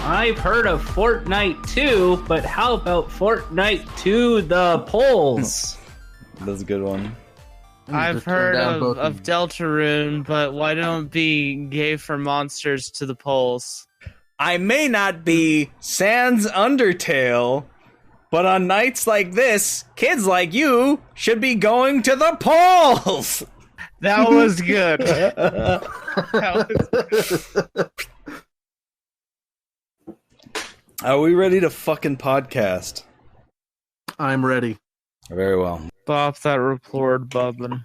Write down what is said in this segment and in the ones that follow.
I've heard of Fortnite 2, but how about Fortnite 2 the polls? That's a good one. I've heard of Deltarune, but why don't be gay for monsters to the polls? I may not be sans Undertale, but on nights like this, kids like you should be going to the polls! That was good. That was good. Are we ready to fucking podcast? I'm ready. Very well. Bop that record bubbin'.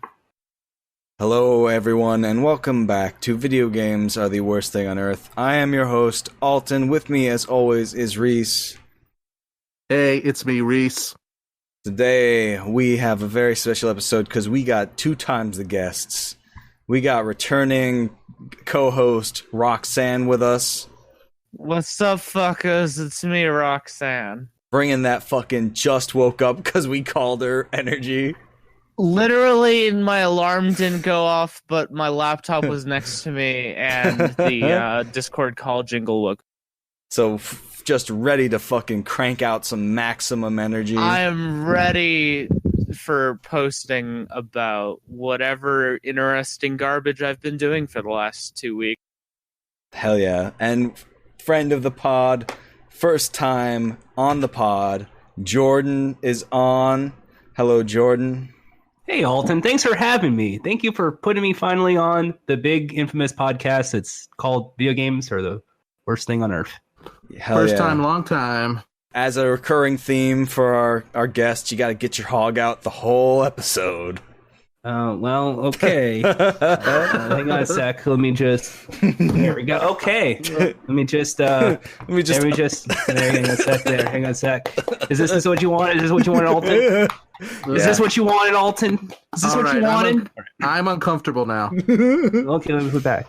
Hello, everyone, and welcome back to Video Games Are the Worst Thing on Earth. I am your host, Alton. With me, as always, is Reese. Hey, it's me, Reese. Today, we have a very special episode because we got 2 times the guests. We got returning co-host Roxanne with us. What's up, fuckers? It's me, Roxanne. Bringing that fucking just woke up because we called her energy. Literally, my alarm didn't go off, but my laptop was next to me, and the Discord call jingle woke. So, just ready to fucking crank out some maximum energy. I am ready for posting about whatever interesting garbage I've been doing for the last 2 weeks. Hell yeah. And friend of the pod, first time on the pod, Jordan is on. Hello, Jordan. Hey, Alton, thanks for having me. Thank you for putting me finally on the big infamous podcast that's called Video Games Are the Worst Thing on Earth. Hell First yeah. time, long time. As a recurring theme for our guests, you gotta get your hog out the whole episode. Well, okay. Hang on a sec. Let me just... There we go. Okay. Let me just... Hang on a sec there. Hang on a sec. Is this what you wanted? Is this what you wanted, Alton? Is this what you wanted, Alton? Is this what you wanted? I'm uncomfortable now. Okay, let me put back.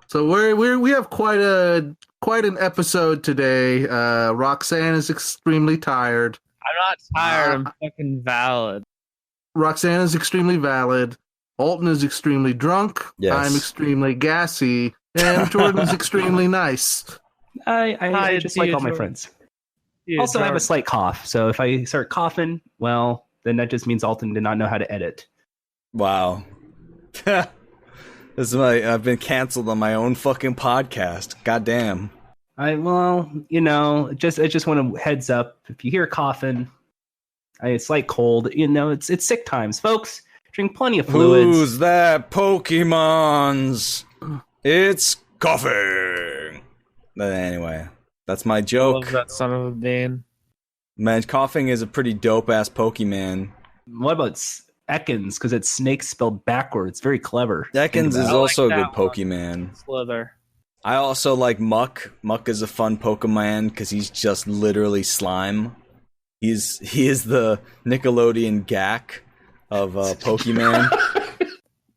So we have quite an episode today. Roxanne is extremely tired. I'm not tired, I'm fucking valid. Roxanne is extremely valid. Alton is extremely drunk. Yes. I'm extremely gassy. And Jordan is extremely nice. I just like all my friends. Also, I have a slight cough, so if I start coughing, well, then that just means Alton did not know how to edit. Wow. I've been canceled on my own fucking podcast. Goddamn. I just want to heads up. If you hear coughing, it's like cold. It's sick times, folks. Drink plenty of fluids. Who's that? Pokemons. It's coughing. But anyway, that's my joke. Love that son of a bean. Man, coughing is a pretty dope-ass Pokemon. What about Ekans? Because it's snake spelled backwards. Very clever. Ekans is also a good that one. Pokemon. Slither. I also like Muck. Muck is a fun Pokemon because he's just literally slime. He is the Nickelodeon Gak of Pokemon.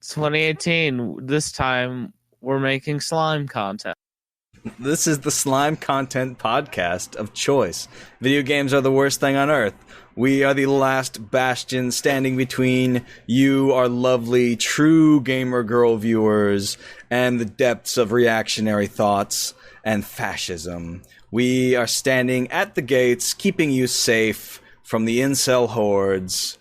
2018. This time we're making slime content. This is the slime content podcast of choice. Video games are the worst thing on earth. We are the last bastion standing between you, our lovely true gamer girl viewers, and the depths of reactionary thoughts and fascism. We are standing at the gates, keeping you safe from the incel hordes.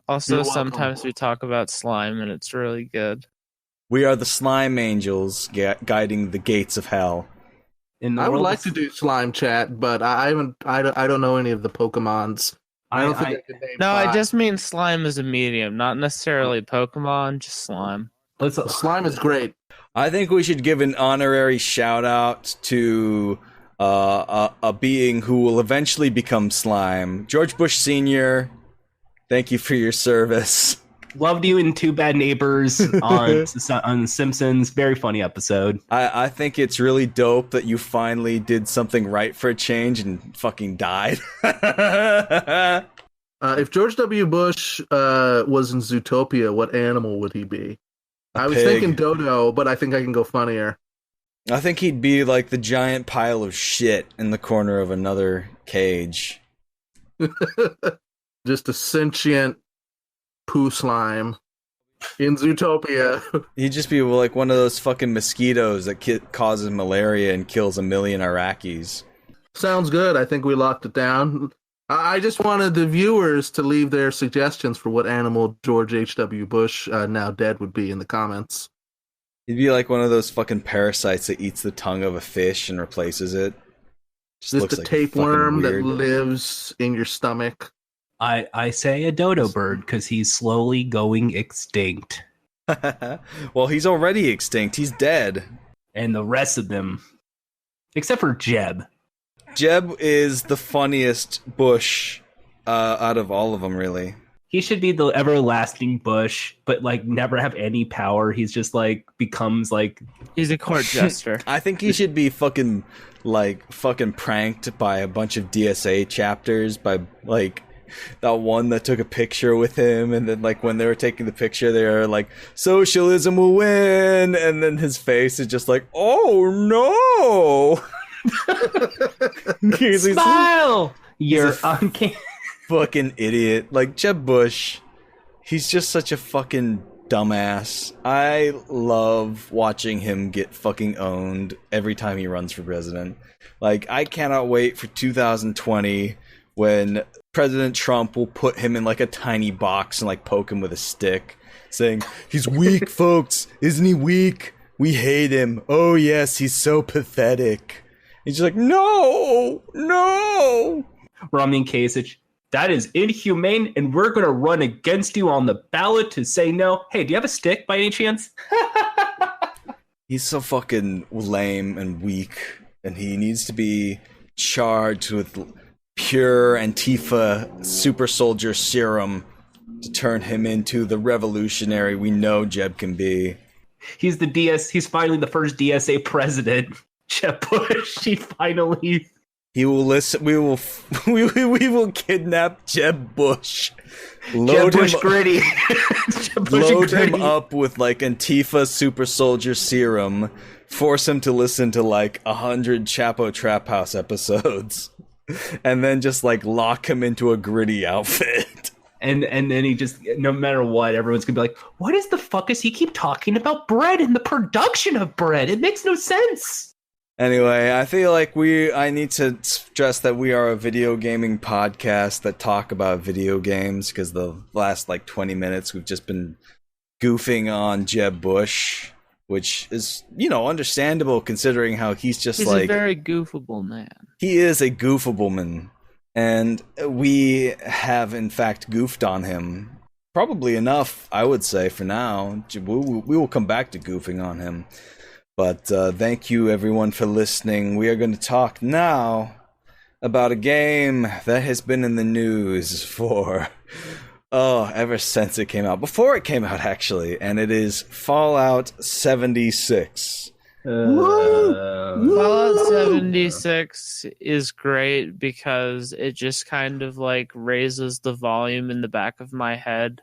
Also, sometimes we talk about slime, and it's really good. We are the slime angels guiding the gates of hell. I would like to do slime chat, but I don't know any of the Pokemons. I don't think I could name five. I just mean slime as a medium, not necessarily Pokemon, just slime. Slime is great. I think we should give an honorary shout out to a being who will eventually become slime. George Bush Sr., thank you for your service. Loved you in Two Bad Neighbors on The Simpsons. Very funny episode. I think it's really dope that you finally did something right for a change and fucking died. If George W. Bush was in Zootopia, what animal would he be? I was thinking dodo, but I think I can go funnier. I think he'd be like the giant pile of shit in the corner of another cage. Just a sentient poo slime. In Zootopia. He'd just be like one of those fucking mosquitoes that causes malaria and kills 1 million Iraqis. Sounds good. I think we locked it down. I just wanted the viewers to leave their suggestions for what animal George H.W. Bush, now dead, would be in the comments. He'd be like one of those fucking parasites that eats the tongue of a fish and replaces it. Just a tapeworm that lives in your stomach. I say a dodo bird because he's slowly going extinct. Well, he's already extinct. He's dead. And the rest of them, except for Jeb. Jeb is the funniest Bush out of all of them, really. He should be the everlasting Bush, but like never have any power. He's just like becomes like he's a court jester. I think he should be fucking pranked by a bunch of DSA chapters by like that one that took a picture with him, and then like when they were taking the picture they were like, socialism will win, and then his face is just like, oh no. Smile! You're uncanny. Fucking idiot. Like Jeb Bush, he's just such a fucking dumbass. I love watching him get fucking owned every time he runs for president. Like, I cannot wait for 2020 when President Trump will put him in like a tiny box and like poke him with a stick, saying, he's weak, folks. Isn't he weak? We hate him. Oh yes, he's so pathetic. He's just like, no. Romney and Kasich, that is inhumane, and we're going to run against you on the ballot to say no. Hey, do you have a stick by any chance? He's so fucking lame and weak, and he needs to be charged with pure Antifa super soldier serum to turn him into the revolutionary we know Jeb can be. He's finally the first DSA president. Jeb Bush, He will listen. We will kidnap Jeb Bush. Load him up with like Antifa super soldier serum. Force him to listen to like 100 Chapo Trap House episodes, and then just like lock him into a gritty outfit. And then he just, no matter what, everyone's gonna be like, "What is the fuck does he keep talking about bread and the production of bread? It makes no sense." Anyway, I feel like I need to stress that we are a video gaming podcast that talk about video games, because the last like 20 minutes we've just been goofing on Jeb Bush, which is, understandable considering how he's a very goofable man. He is a goofable man, and we have in fact goofed on him. Probably enough, I would say, for now. We will come back to goofing on him. But thank you, everyone, for listening. We are going to talk now about a game that has been in the news for, ever since it came out. Before it came out, actually. And it is Fallout 76. Fallout 76 is great because it just kind of like raises the volume in the back of my head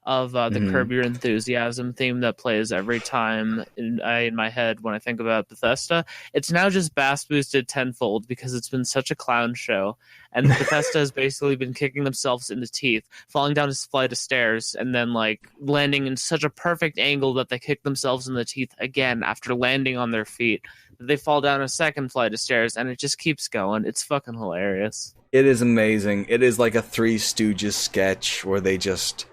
of the Curb Your Enthusiasm theme that plays every time in my head when I think about Bethesda. It's now just bass boosted tenfold because it's been such a clown show, and Bethesda has basically been kicking themselves in the teeth, falling down a flight of stairs, and then like landing in such a perfect angle that they kick themselves in the teeth again after landing on their feet. They fall down a second flight of stairs, and it just keeps going. It's fucking hilarious. It is amazing. It is like a Three Stooges sketch where they just,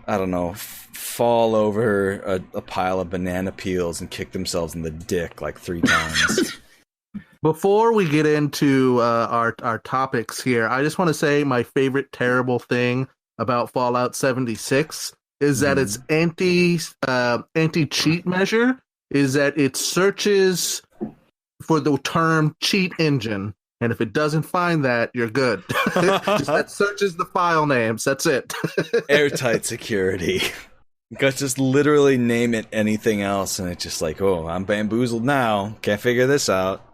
I don't know, fall over a pile of banana peels and kick themselves in the dick like 3 times. Before we get into our topics here, I just want to say my favorite terrible thing about Fallout 76 is that its anti-cheat measure is that it searches for the term cheat engine. And if it doesn't find that, you're good. That searches the file names. That's it. Airtight security. You got just literally name it anything else, and it's just like, oh, I'm bamboozled now. Can't figure this out.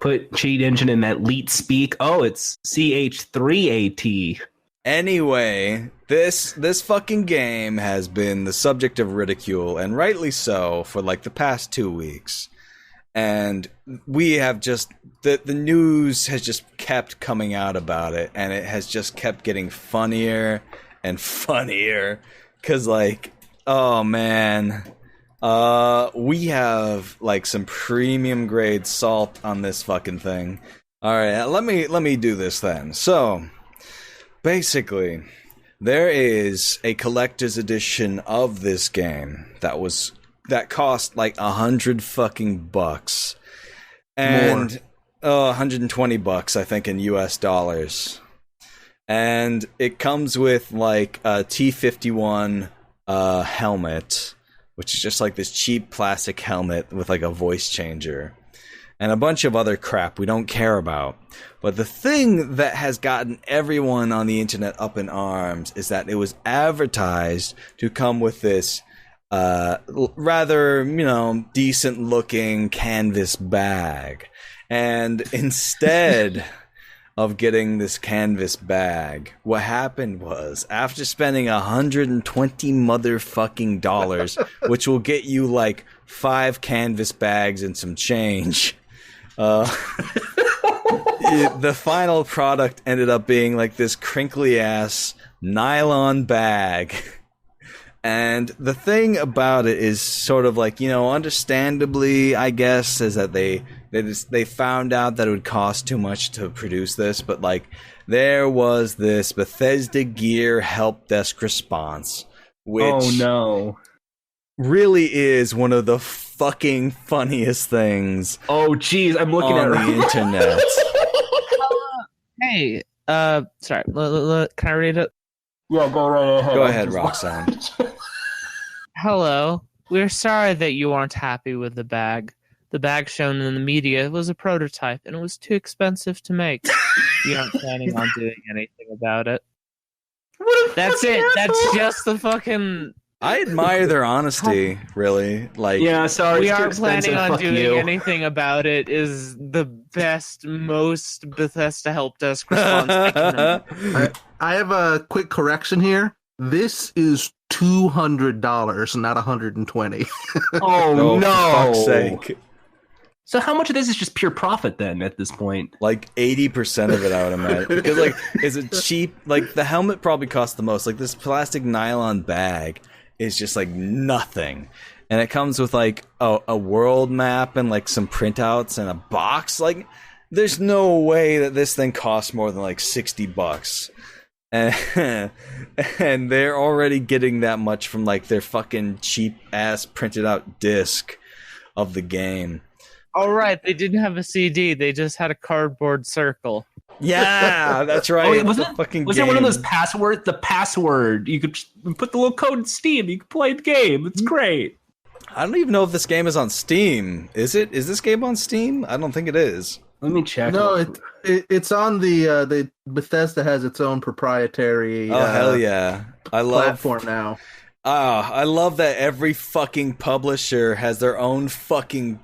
Put cheat engine in that leet speak. Oh, it's CH3AT. Anyway, this fucking game has been the subject of ridicule, and rightly so, for like the past 2 weeks. And we have just, the news has just kept coming out about it, and it has just kept getting funnier and funnier, because like Oh man. We have like some premium grade salt on this fucking thing. All right, let me do this then. So, basically, there is a collector's edition of this game that cost like $100 and $120 I think in US dollars. And it comes with like a T-51 helmet, which is just like this cheap plastic helmet with like a voice changer and a bunch of other crap we don't care about. But the thing that has gotten everyone on the internet up in arms is that it was advertised to come with this rather, decent looking canvas bag. And instead of getting this canvas bag, what happened was, after spending $120 motherfucking dollars, which will get you like 5 canvas bags and some change, the final product ended up being like this crinkly ass nylon bag. And the thing about it is sort of like, understandably, I guess, is that they found out that it would cost too much to produce this, but like there was this Bethesda Gear help desk response, which really is one of the fucking funniest things. Oh geez, I'm looking on at the internet. Hey, sorry, can I read it? Yeah, go right ahead. Go ahead, Roxanne. Hello. We're sorry that you aren't happy with the bag. The bag shown in the media was a prototype, and it was too expensive to make. We aren't planning on doing anything about it. That's it. That's just the fucking... I admire their honesty, really. Like, yeah, sorry, we aren't planning on doing anything about it is the best, most Bethesda help desk response I can remember. I have a quick correction here. This is $200, not $120. Oh, no! For fuck's sake. So how much of this is just pure profit then at this point? Like 80% of it, I would imagine. Because like, is it cheap? Like the helmet probably costs the most. Like this plastic nylon bag is just like nothing. And it comes with like a world map and like some printouts and a box. Like there's no way that this thing costs more than like $60. And they're already getting that much from like their fucking cheap ass printed out disc of the game. All right, they didn't have a CD. They just had a cardboard circle. Yeah, that's right. Was it one of those passwords? The password. You could put the little code in Steam. You could play the game. It's great. I don't even know if this game is on Steam. Is it? Is this game on Steam? I don't think it is. Let me check. No, it's on the Bethesda has its own proprietary. Oh hell yeah! Platform now. I love that every fucking publisher has their own fucking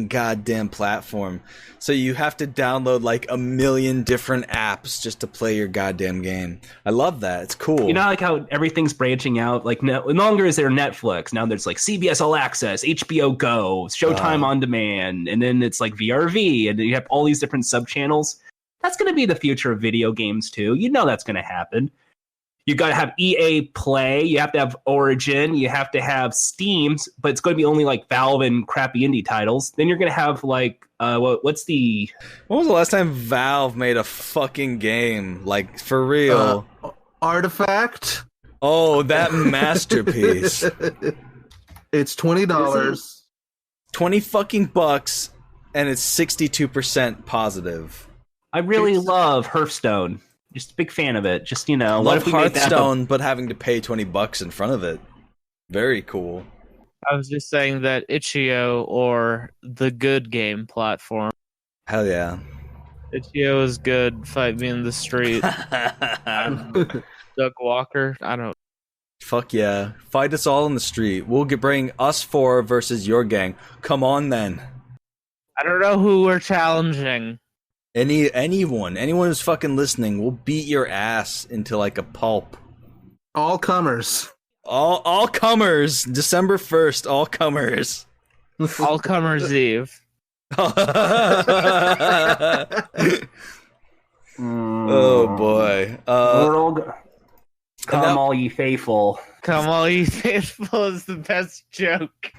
goddamn platform. So you have to download like a million different apps just to play your goddamn game. I love that. It's cool. You know, like how everything's branching out. Like no longer is there Netflix. Now there's like CBS All Access, HBO Go, Showtime On Demand, and then it's like VRV, and then you have all these different sub channels. That's going to be the future of video games too. You know that's going to happen. You got to have EA Play. You have to have Origin. You have to have Steam, but it's going to be only like Valve and crappy indie titles. Then you're going to have like when was the last time Valve made a fucking game like for real? Artifact. Oh, that masterpiece! It's $20. 20 fucking bucks, and it's 62% positive. I really love Hearthstone. Just a big fan of it. Just, you know, love Hearthstone, but having to pay $20 in front of it. Very cool. I was just saying that Itch.io or the Good Game platform. Hell yeah. Itch.io is good. Fight me in the street. Duck Walker. I don't. Fuck yeah. Fight us all in the street. We'll bring us 4 versus your gang. Come on then. I don't know who we're challenging. Anyone who's fucking listening, we'll beat your ass into like a pulp. All comers. All comers. December 1st, all comers. All comers Eve. Oh boy. World, come all ye faithful. Come on, you faithful is the best joke.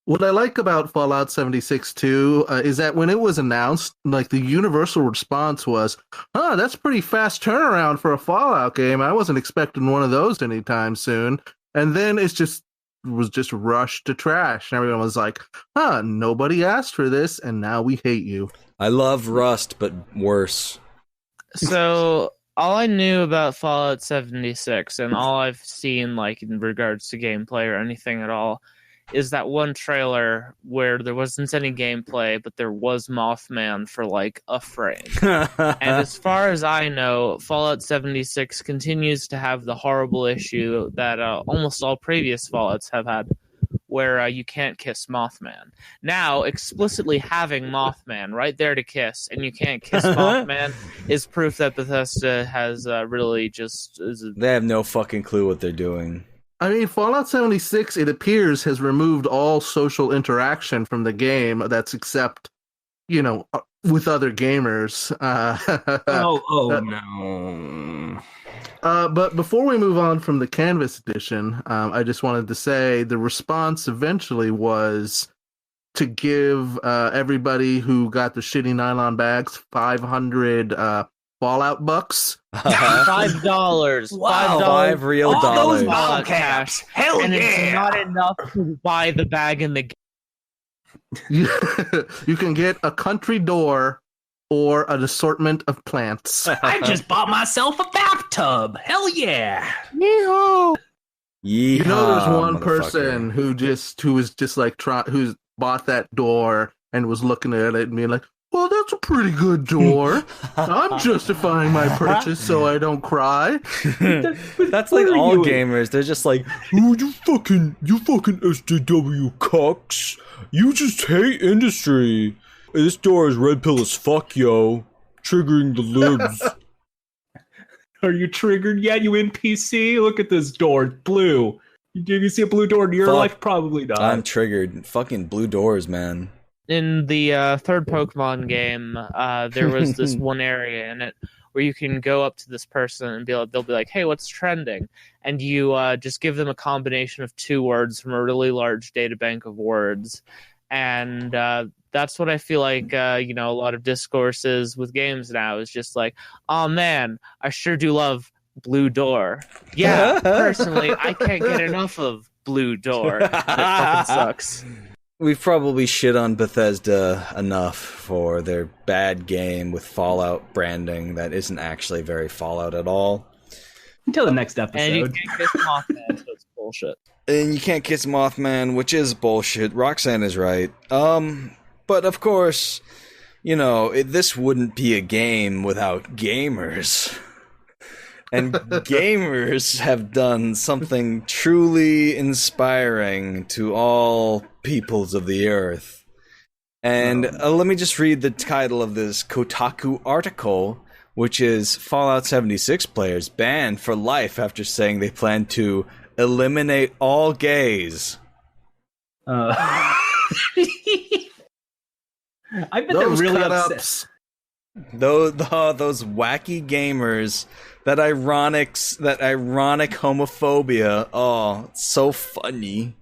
What I like about Fallout 76 too is that when it was announced, like the universal response was, that's pretty fast turnaround for a Fallout game. I wasn't expecting one of those anytime soon. And then was just rushed to trash. And everyone was like, nobody asked for this, and now we hate you. I love Rust, but worse. So all I knew about Fallout 76 and all I've seen, like, in regards to gameplay or anything at all, is that one trailer where there wasn't any gameplay, but there was Mothman for, like, a frame. And as far as I know, Fallout 76 continues to have the horrible issue that almost all previous Fallouts have had, where you can't kiss Mothman. Now, explicitly having Mothman right there to kiss, and you can't kiss Mothman, is proof that Bethesda has really just... They have no fucking clue what they're doing. I mean, Fallout 76, it appears, has removed all social interaction from the game. That's except, with other gamers. No. But before we move on from the Canvas edition, I just wanted to say the response eventually was to give everybody who got the shitty nylon bags 500 Fallout bucks. $5. Wow. $5 real all dollars. Those Fallout cash. Hell and yeah. It's not enough to buy the bag in the game. You can get a country door or an assortment of plants. I just bought myself a bathtub. Hell yeah. Yeehaw. Yeehaw, There's one person who was just like who's bought that door and was looking at it and being like, well, that's a pretty good door. I'm justifying my purchase so I don't cry. That's like all gamers. They're just like, oh, you fucking SJW cucks. You just hate industry. This door is red pill as fuck, yo. Triggering the libs. Are you triggered yet, you NPC? Look at this door. It's blue. Did you see a blue door in your life? Probably not. I'm triggered. Fucking blue doors, man. In the third Pokemon game, there was this one area in it where you can go up to this person and they'll be like, hey, what's trending? And you just give them a combination of 2 words from a really large data bank of words. And that's what I feel like, a lot of discourses with games now is just like, oh man, I sure do love Blue Door. Yeah, personally, I can't get enough of Blue Door. It fucking sucks. We've probably shit on Bethesda enough for their bad game with Fallout branding that isn't actually very Fallout at all. Until the next episode. And you can't kiss Mothman, so it's bullshit. And you can't kiss Mothman, which is bullshit. Roxanne is right. But of course, this wouldn't be a game without gamers. And gamers have done something truly inspiring to all peoples of the earth. And let me just read the title of this Kotaku article, which is Fallout 76 players banned for life after saying they plan to eliminate all gays. I bet they're really upset. Those wacky gamers, that ironic homophobia. Oh, it's so funny.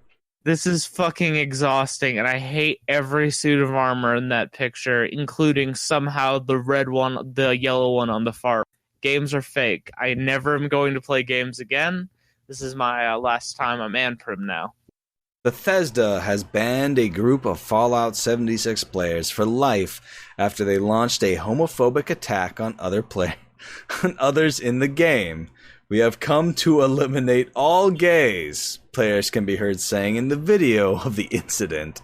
This is fucking exhausting, and I hate every suit of armor in that picture, including somehow the red one, the yellow one on the far. Games are fake. I never am going to play games again. This is my last time. I'm Anprim now. Bethesda has banned a group of Fallout 76 players for life after they launched a homophobic attack on others in the game. We have come to eliminate all gays, players can be heard saying in the video of the incident.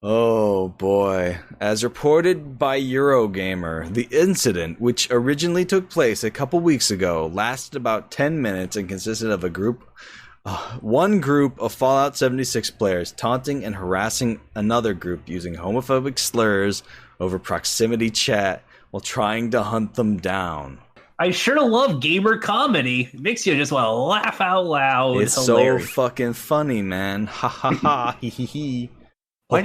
Oh boy. As reported by Eurogamer, the incident, which originally took place a couple weeks ago, lasted about 10 minutes and consisted of one group of Fallout 76 players taunting and harassing another group using homophobic slurs over proximity chat while trying to hunt them down. I sure love gamer comedy. It makes you just want to laugh out loud. It's hilarious. So fucking funny, man. Ha ha ha. Hee hee hee. Why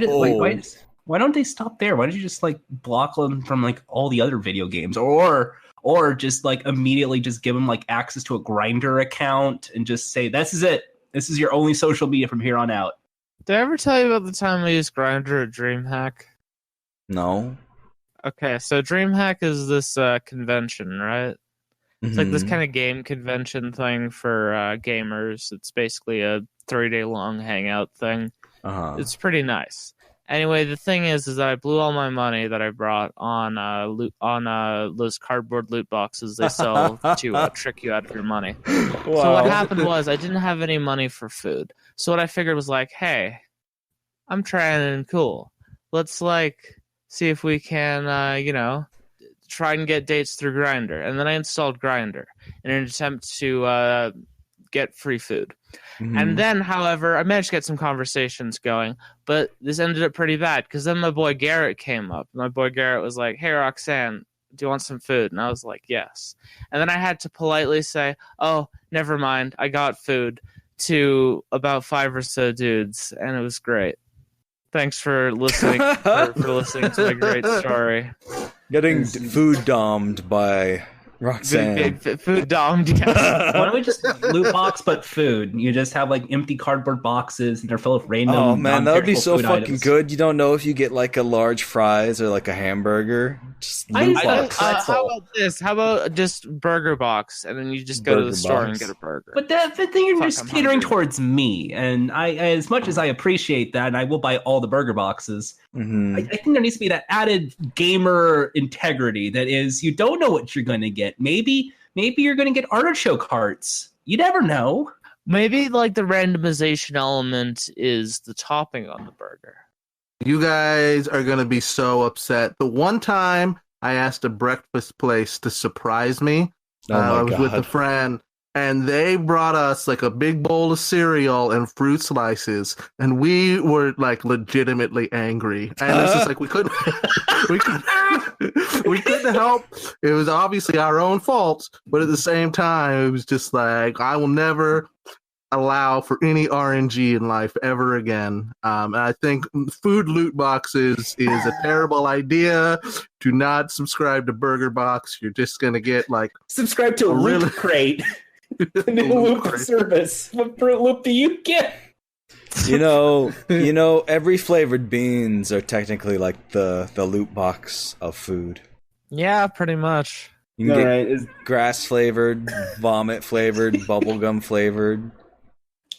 Why don't they stop there? Why don't you just like block them from like all the other video games, or just like immediately just give them like access to a Grindr account and just say this is it. This is your only social media from here on out. Did I ever tell you about the time I used Grindr at DreamHack? No. Okay, so DreamHack is this convention, right? It's like this kind of game convention thing for gamers. It's basically a 3-day long hangout thing. It's pretty nice. Anyway, the thing is that I blew all my money that I brought on those cardboard loot boxes they sell to trick you out of your money. Wow. So what happened was I didn't have any money for food. So what I figured was like, hey, I'm trying and cool. Let's like see if we can, try and get dates through Grindr. And then I installed Grindr in an attempt to get free food. And then, however, I managed to get some conversations going, but this ended up pretty bad because then my boy Garrett came up. My boy Garrett was like, hey, Roxanne, do you want some food? And I was like, yes. And then I had to politely say, oh, never mind, I got food, to about 5 or so dudes, and it was great. Thanks for listening for listening to my great story. Getting food dommed by Roxanne. Food domed, yes. Why don't we just loot box but food? You just have like empty cardboard boxes and they're full of random. Oh man, that would be so fucking items. good. You don't know if you get like a large fries or like a hamburger. Just loot box. How about this? How about just burger box, and then you just go to the store and get a burger? But the thing you're just catering towards me, and I, as much as I appreciate that, and I will buy all the burger boxes. I think there needs to be that added gamer integrity. That is, you don't know what you're going to get. Maybe you're going to get artichoke hearts. You never know. Maybe like the randomization element is the topping on the burger. You guys are going to be so upset. The one time I asked a breakfast place to surprise me, I was with a friend, and they brought us like a big bowl of cereal and fruit slices, and we were like legitimately angry. And it's just like we couldn't help. It was obviously our own fault, but at the same time, it was just like, I will never allow for any RNG in life ever again. And I think food loot boxes is a terrible idea. Do not subscribe to Burger Box. You're just going to get like... Subscribe to a Loot Crate. The new loop service. What Fruit Loop do you get? You know, every flavored beans are technically like the loot box of food. Yeah, pretty much. You can get grass flavored, vomit flavored, bubblegum flavored.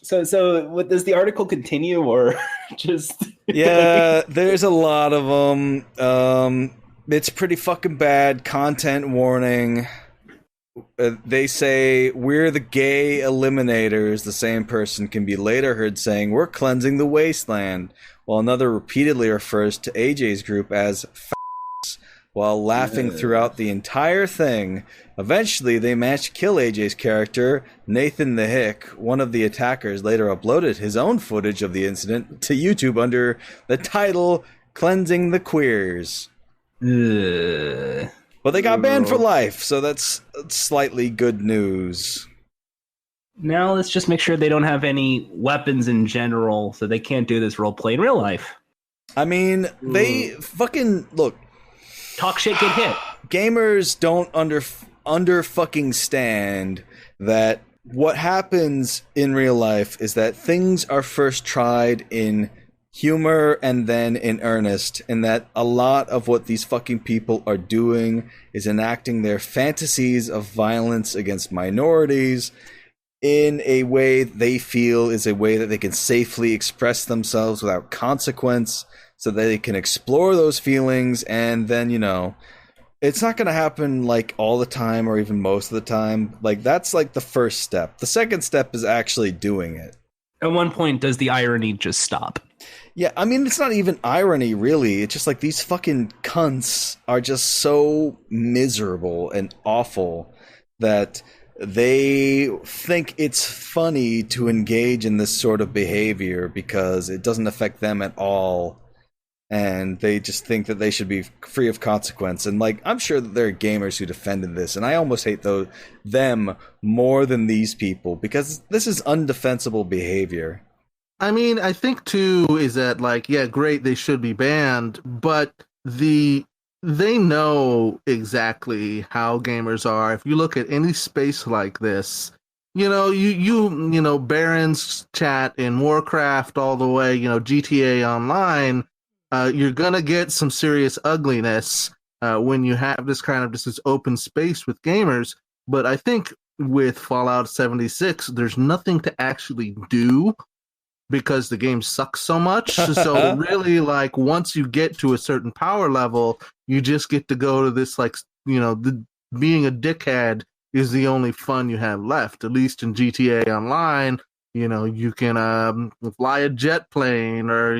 So what, does the article continue or just... Yeah, there's a lot of them. It's pretty fucking bad. Content warning. They say, we're the gay eliminators. The same person can be later heard saying, we're cleansing the wasteland, while another repeatedly refers to AJ's group as while laughing throughout the entire thing. Eventually, they managed to kill AJ's character, Nathan the Hick. One of the attackers later uploaded his own footage of the incident to YouTube under the title, Cleansing the Queers. But they got banned for life, so that's slightly good news. Now let's just make sure they don't have any weapons in general, so they can't do this roleplay in real life. I mean, they fucking... Look. Talk shit, get hit. Gamers don't under fucking stand that what happens in real life is that things are first tried in humor and then in earnest, and that a lot of what these fucking people are doing is enacting their fantasies of violence against minorities in a way they feel is a way that they can safely express themselves without consequence, so that they can explore those feelings. And then, you know, it's not going to happen like all the time or even most of the time. Like, that's like the first step. The second step is actually doing it. At one point, does the irony just stop? Yeah, I mean, it's not even irony, really. It's just like these fucking cunts are just so miserable and awful that they think it's funny to engage in this sort of behavior because it doesn't affect them at all. And they just think that they should be free of consequence. And, like, I'm sure that there are gamers who defended this, and I almost hate them more than these people, because this is undefensible behavior. I mean, I think too is that like, yeah, great, they should be banned, but they know exactly how gamers are. If you look at any space like this, Baron's chat in Warcraft all the way, GTA Online, you're gonna get some serious ugliness when you have this kind of just this open space with gamers. But I think with Fallout 76, there's nothing to actually do because the game sucks so much. So really, like, once you get to a certain power level, you just get to go to this, like, being a dickhead is the only fun you have left. At least in GTA Online, you can fly a jet plane or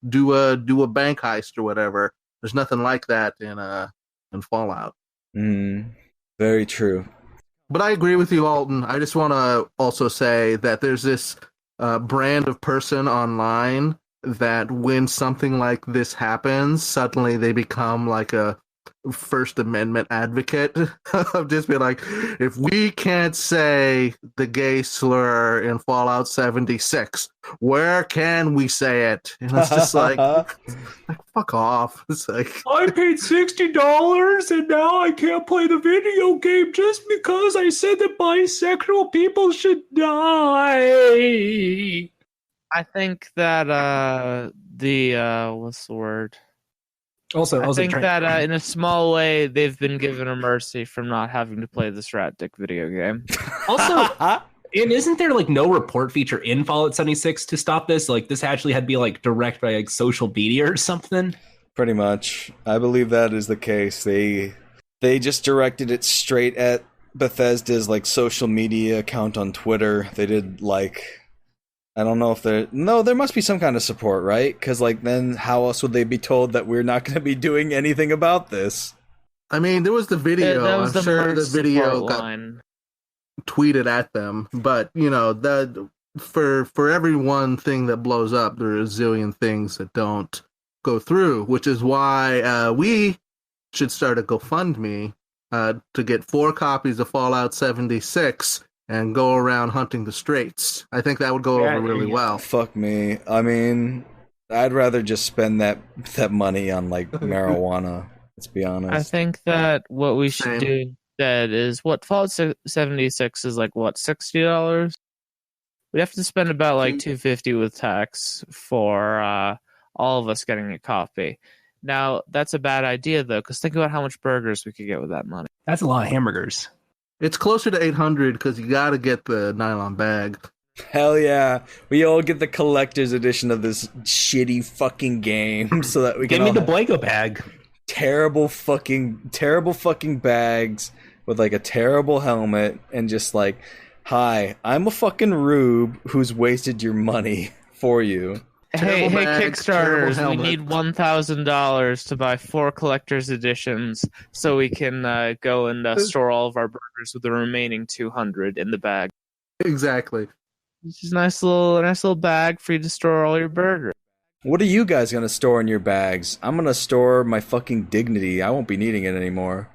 do a bank heist or whatever. There's nothing like that in Fallout. Very true. But I agree with you, Alton. I just want to also say that there's this brand of person online that when something like this happens, suddenly they become like a First Amendment advocate of just being like, if we can't say the gay slur in Fallout 76, where can we say it? And it's just like fuck off. It's like, I paid $60 and now I can't play the video game just because I said that bisexual people should die. I think that what's the word? I think that in a small way they've been given a mercy from not having to play this rat dick video game. Also, and isn't there like no report feature in Fallout 76 to stop this? Like this actually had to be like directed by like social media or something. Pretty much, I believe that is the case. They just directed it straight at Bethesda's like social media account on Twitter. They did like. I don't know if there must be some kind of support, right? Because like then how else would they be told that we're not going to be doing anything about this? I mean, there was the video. I'm sure the video got tweeted at them, but for every one thing that blows up, there are a zillion things that don't go through, which is why we should start a GoFundMe to get 4 copies of Fallout 76. And go around hunting the straights. I think that would go over really well. Fuck me. I mean, I'd rather just spend that money on like marijuana. Let's be honest. I think that what we should do instead is what Fallout 76 is like. What, $60? We have to spend about like $250 with tax for all of us getting a copy. Now that's a bad idea though, because think about how much burgers we could get with that money. That's a lot of hamburgers. It's closer to 800 because you got to get the nylon bag. Hell yeah. We all get the collector's edition of this shitty fucking game so that we can Give me the Blanco bag. Terrible fucking bags with like a terrible helmet and just like, hi, I'm a fucking rube who's wasted your money for you. Hey, Kickstarters, we need $1,000 to buy 4 collector's editions so we can go and store all of our burgers with the remaining 200 in the bag. Exactly. It's just a nice little bag for you to store all your burgers. What are you guys going to store in your bags? I'm going to store my fucking dignity. I won't be needing it anymore.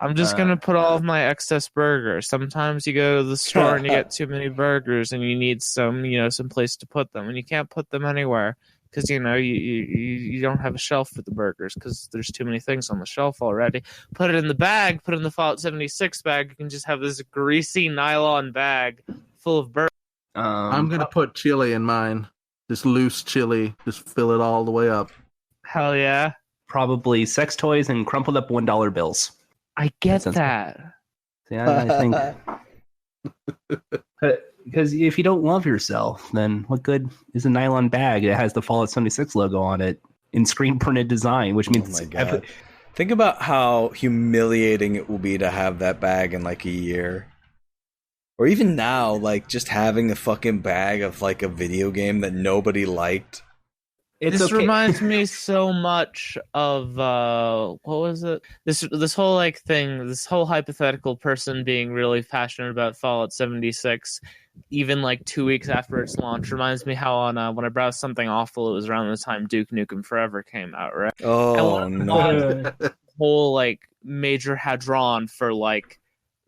I'm just going to put all of my excess burgers. Sometimes you go to the store and you get too many burgers and you need some place to put them. And you can't put them anywhere because, you don't have a shelf for the burgers because there's too many things on the shelf already. Put it in the bag, put it in the Fallout 76 bag. You can just have this greasy nylon bag full of burgers. I'm going to put chili in mine. Just loose chili. Just fill it all the way up. Hell yeah. Probably sex toys and crumpled up $1 bills. I get that. Yeah, I think because if you don't love yourself, then what good is a nylon bag that has the Fallout 76 logo on it in screen printed design? Which means, oh my God. Think about how humiliating it will be to have that bag in like a year, or even now, like just having a fucking bag of like a video game that nobody liked. This reminds me so much of what was it? This whole like thing, this whole hypothetical person being really passionate about Fallout 76, even like 2 weeks after its launch, reminds me how on when I browsed something awful, it was around the time Duke Nukem Forever came out, right? Oh no! Whole like major hadron for like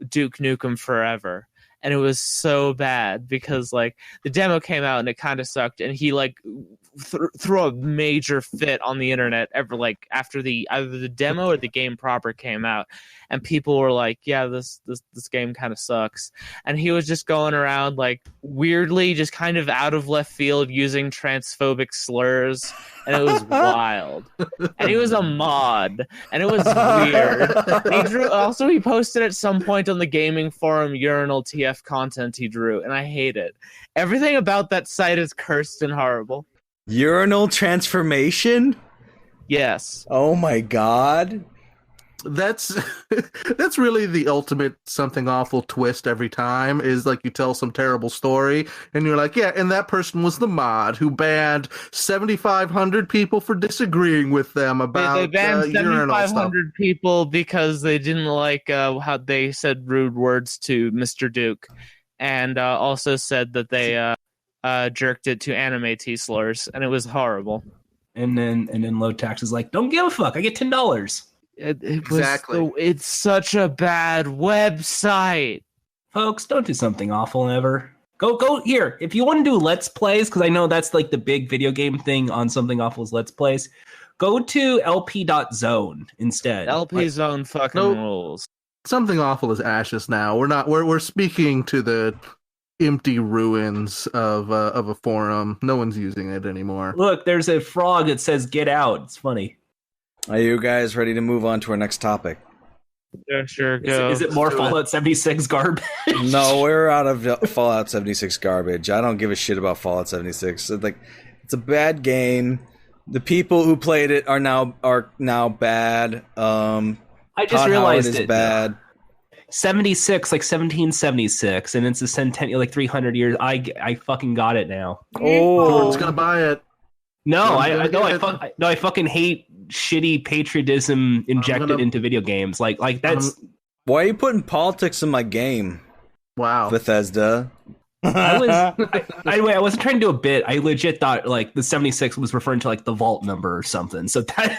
Duke Nukem Forever. and it was so bad because like the demo came out and it kind of sucked, and he like threw a major fit on the internet after either the demo or the game proper came out, and people were like, yeah, this game kind of sucks, and he was just going around like weirdly just kind of out of left field using transphobic slurs, and it was wild. And he was a mod, and it was weird. He posted at some point on the gaming forum urinal TF content he drew, and I hate it. Everything about that site is cursed and horrible. Urinal transformation? Yes. Oh my god. That's really the ultimate something awful twist every time, is like you tell some terrible story and you're like, yeah, and that person was the mod who banned 7,500 people for disagreeing with them about they banned urinal 7,500 people because they didn't like how they said rude words to Mr. Duke, and also said that they jerked it to anime T-slurs, and it was horrible. And then Low Tax is like, don't give a fuck, I get $10. Exactly. It's such a bad website. Folks, don't do something awful ever. Go here. If you want to do Let's Plays, because I know that's like the big video game thing on Something Awful's Let's Plays, go to lp.zone instead. LP Zone fucking rules. Something Awful is ashes now. We're speaking to the empty ruins of a forum. No one's using it anymore. Look, there's a frog that says "Get out." It's funny. Are you guys ready to move on to our next topic? Yeah, sure, go. Is it more Fallout 76 garbage? No, we're out of Fallout 76 garbage. I don't give a shit about Fallout 76. It's a bad game. The people who played it are now bad. I just Todd realized Howard is it. bad. 76, like 1776, and it's a centennial, like 300 years. I fucking got it now. Jordan's gonna buy it. No, I fucking hate shitty patriotism injected into video games. Like that's. Why are you putting politics in my game? Wow, Bethesda. I wasn't trying to do a bit. I legit thought like the 76 was referring to like the vault number or something. So that.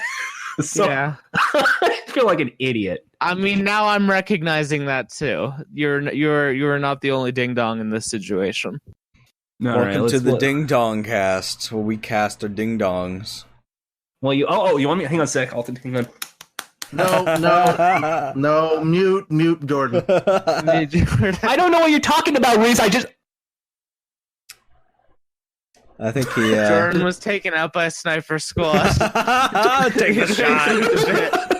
Yeah. I feel like an idiot. I mean, now I'm recognizing that too. You're not the only ding dong in this situation. Welcome to the Ding Dong Cast, where we cast our ding dongs. Well, you want me? Hang on a sec, Alton. Hang on. No, mute, Jordan. I don't know what you're talking about, Reese. I think he. Jordan was taken out by a sniper squad. Take a shot.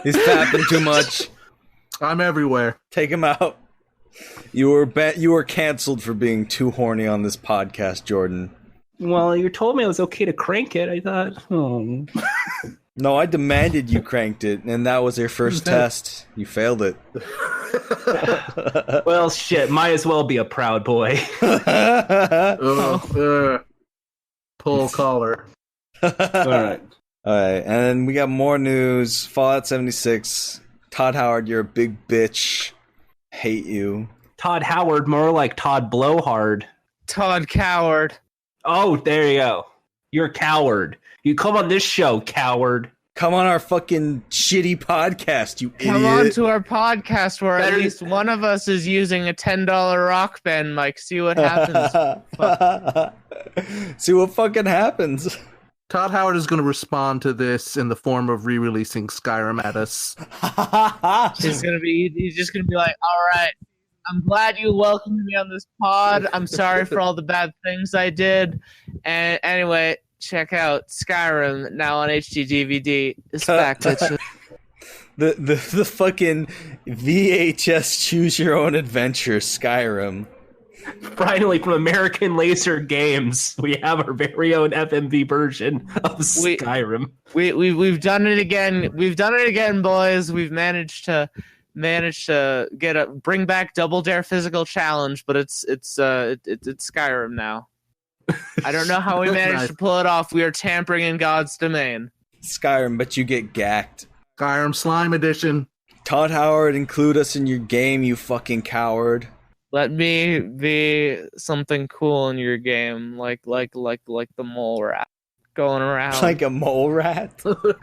He's fapping too much. I'm everywhere. Take him out. You were canceled for being too horny on this podcast, Jordan. Well, you told me it was okay to crank it. I thought, No, I demanded you cranked it, and that was your first test. You failed it. Well, shit. Might as well be a proud boy. Pull collar. All right. And then we got more news. Fallout 76. Todd Howard, you're a big bitch. Hate you. Todd Howard, more like Todd Blowhard. Todd Coward. Oh, there you go. You're a coward. You come on this show, coward. Come on our fucking shitty podcast, you idiot. Come on to our podcast where at least one of us is using a $10 Rock Band mic. See what happens. See what fucking happens. Todd Howard is going to respond to this in the form of re-releasing Skyrim at us. He's just going to be like, all right, I'm glad you welcomed me on this pod. I'm sorry for all the bad things I did. And anyway, check out Skyrim now on HD DVD. It's back, bitches. The fucking VHS Choose Your Own Adventure Skyrim. Finally, from American Laser Games, we have our very own FMV version of Skyrim. We've done it again. We've done it again, boys. We've managed to bring back Double Dare Physical Challenge, but it's Skyrim now. I don't know how we managed to pull it off. We are tampering in God's domain. Skyrim, but you get gacked. Skyrim Slime Edition. Todd Howard, include us in your game, you fucking coward. Let me be something cool in your game, like the mole rat. going around. Like a mole rat?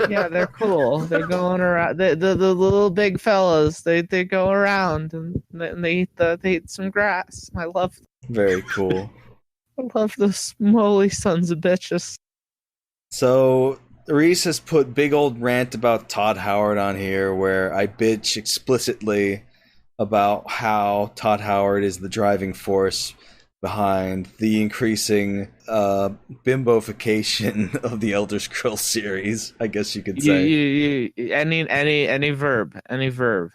Yeah, they're cool. They're going around. The little big fellas, they go around and they eat some grass. I love them. Very cool. I love the smoly sons of bitches. So Reese has put big old rant about Todd Howard on here where I bitch explicitly about how Todd Howard is the driving force behind the increasing bimbofication of the Elder Scrolls series, I guess you could say. Any verb. Any verb.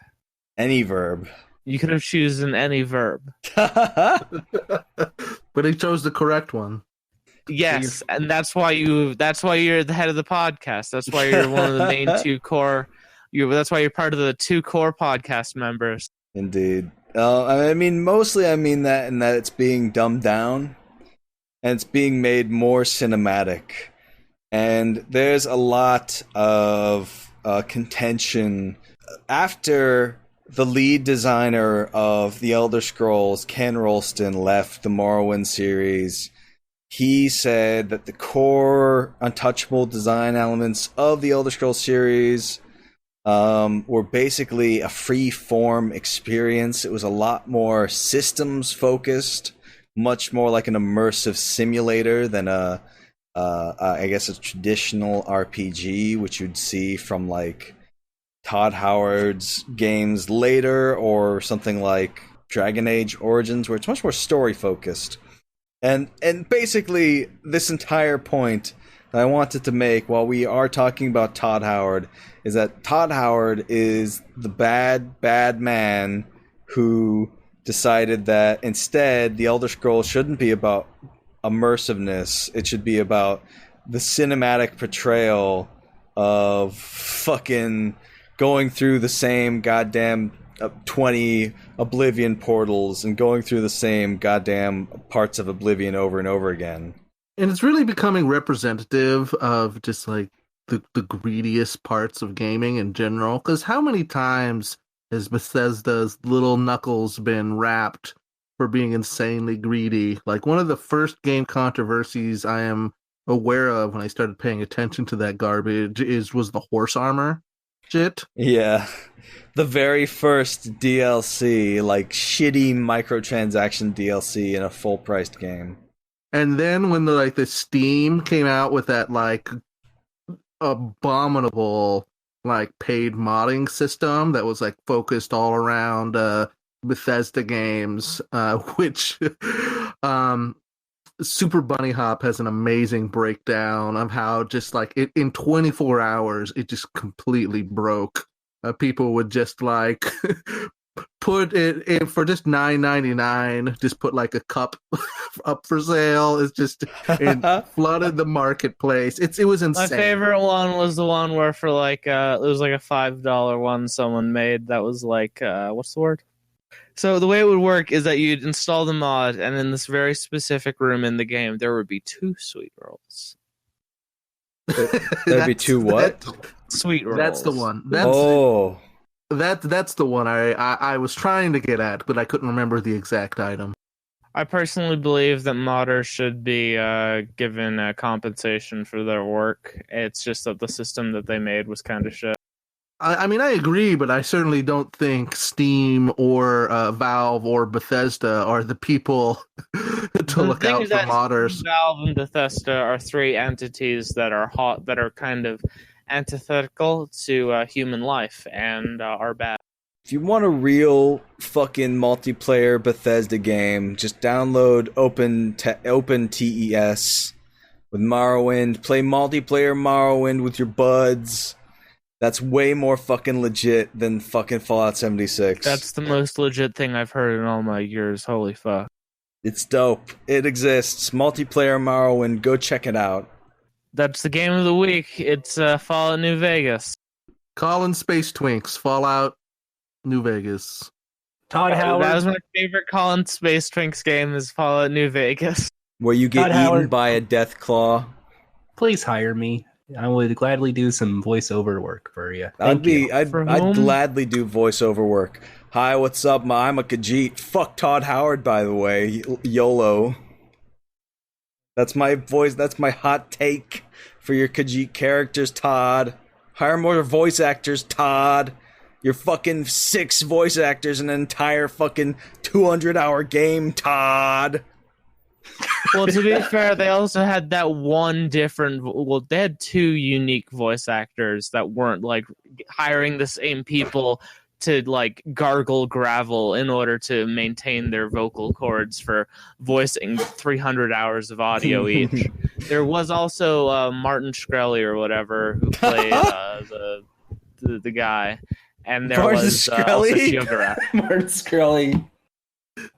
You could have chosen any verb. But he chose the correct one. Yes, and that's why you're the head of the podcast. That's why you're one of the main two core. That's why you're part of the two core podcast members. Indeed. Mostly I mean that in that it's being dumbed down and it's being made more cinematic. And there's a lot of contention after the lead designer of the Elder Scrolls, Ken Rolston, left the Morrowind series. He said that the core untouchable design elements of the Elder Scrolls series were basically a free-form experience. It was a lot more systems-focused, much more like an immersive simulator than a traditional RPG, which you'd see from like Todd Howard's games later, or something like Dragon Age Origins, where it's much more story-focused. And basically, this entire point that I wanted to make while we are talking about Todd Howard is that Todd Howard is the bad man who decided that instead the Elder Scrolls shouldn't be about immersiveness. It should be about the cinematic portrayal of fucking going through the same goddamn 20 Oblivion portals and going through the same goddamn parts of Oblivion over and over again. And it's really becoming representative of just like the greediest parts of gaming in general. Because how many times has Bethesda's little knuckles been wrapped for being insanely greedy? Like one of the first game controversies I am aware of when I started paying attention to that garbage was the horse armor shit. Yeah. The very first DLC, like shitty microtransaction DLC in a full-priced game. And then when the Steam came out with that like abominable like paid modding system that was like focused all around Bethesda games, which Super Bunny Hop has an amazing breakdown of how just like in 24 hours it just completely broke. People would just like put it in for just $9.99. Just put like a cup up for sale. It's just flooded the marketplace. It was insane. My favorite one was the one where for like it was like a $5 one someone made that was like what's the word? So the way it would work is that you'd install the mod, and in this very specific room in the game, there would be 2 sweet rolls. There'd be 2 what? Sweet rolls. That's the one. That's the one I was trying to get at, but I couldn't remember the exact item. I personally believe that modders should be given compensation for their work. It's just that the system that they made was kind of shit. I mean, I agree, but I certainly don't think Steam or Valve or Bethesda are the people to look out for modders. Valve and Bethesda are 3 entities that are kind of antithetical to human life and are bad. If you want a real fucking multiplayer Bethesda game, just download OpenTES with Morrowind. Play multiplayer Morrowind with your buds. That's way more fucking legit than fucking Fallout 76. That's the most legit thing I've heard in all my years. Holy fuck. It's dope. It exists. Multiplayer Morrowind. Go check it out. That's the game of the week. It's Fallout New Vegas. Colin Space Twinks, Fallout New Vegas. Todd Howard. That was my favorite Colin Space Twinks game is Fallout New Vegas. Where you get Todd eaten Howard. by a death claw. Please hire me. I would gladly do some voiceover work for you. I'd gladly do voiceover work. Hi, what's up? I'm a Khajiit. Fuck Todd Howard, by the way. YOLO. That's my voice. That's my hot take for your Khajiit characters, Todd. Hire more voice actors, Todd. You're fucking 6 voice actors in an entire fucking 200-hour game, Todd. Well, to be fair, they also had that one different... Well, they had 2 unique voice actors that weren't, like, hiring the same people to, like, gargle gravel in order to maintain their vocal cords for voicing 300 hours of audio each. There was also Martin Shkreli or whatever who played the guy. And there Martin was also Shiogarat. Martin Shkreli.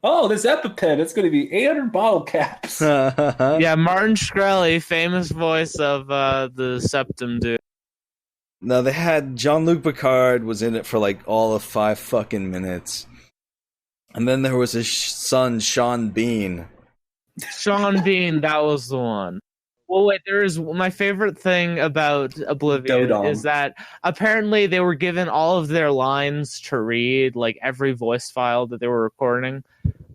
Oh, this EpiPen. It's going to be 800 bottle caps. Yeah, Martin Shkreli, famous voice of the Septum dude. No, they had Jean-Luc Picard was in it for like all of 5 fucking minutes. And then there was his son, Sean Bean. Sean Bean, that was the one. Well, wait, there is my favorite thing about Oblivion is that apparently they were given all of their lines to read, like every voice file that they were recording.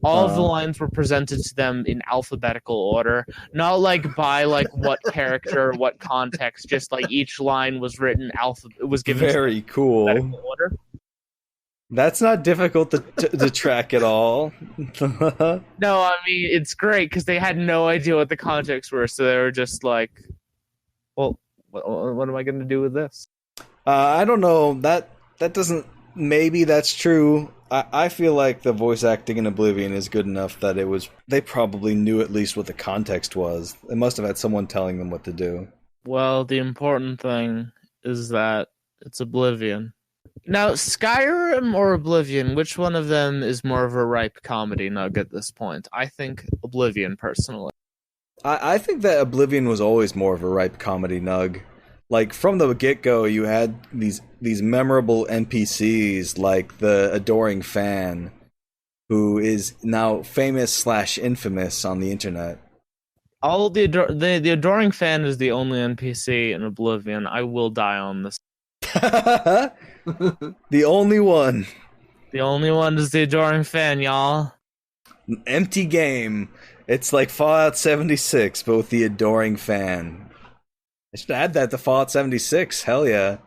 All of the lines were presented to them in alphabetical order, not like by like what character, what context. Just like each line was written was given very cool order. That's not difficult to track at all. No, I mean, it's great because they had no idea what the context were, so they were just like, well, what am I going to do with this? I don't know. That doesn't... Maybe that's true. I feel like the voice acting in Oblivion is good enough that they probably knew at least what the context was. They must have had someone telling them what to do. Well, the important thing is that it's Oblivion. Now, Skyrim or Oblivion, which one of them is more of a ripe comedy nug at this point? I think Oblivion, personally. I think that Oblivion was always more of a ripe comedy nug. Like, from the get-go, you had these memorable NPCs, like the Adoring Fan, who is now famous/infamous on the internet. The Adoring Fan is the only NPC in Oblivion. I will die on this. The only one. The only one is the Adoring Fan, y'all. An empty game. It's like Fallout 76, but with the Adoring Fan. I should add that to Fallout 76. Hell yeah.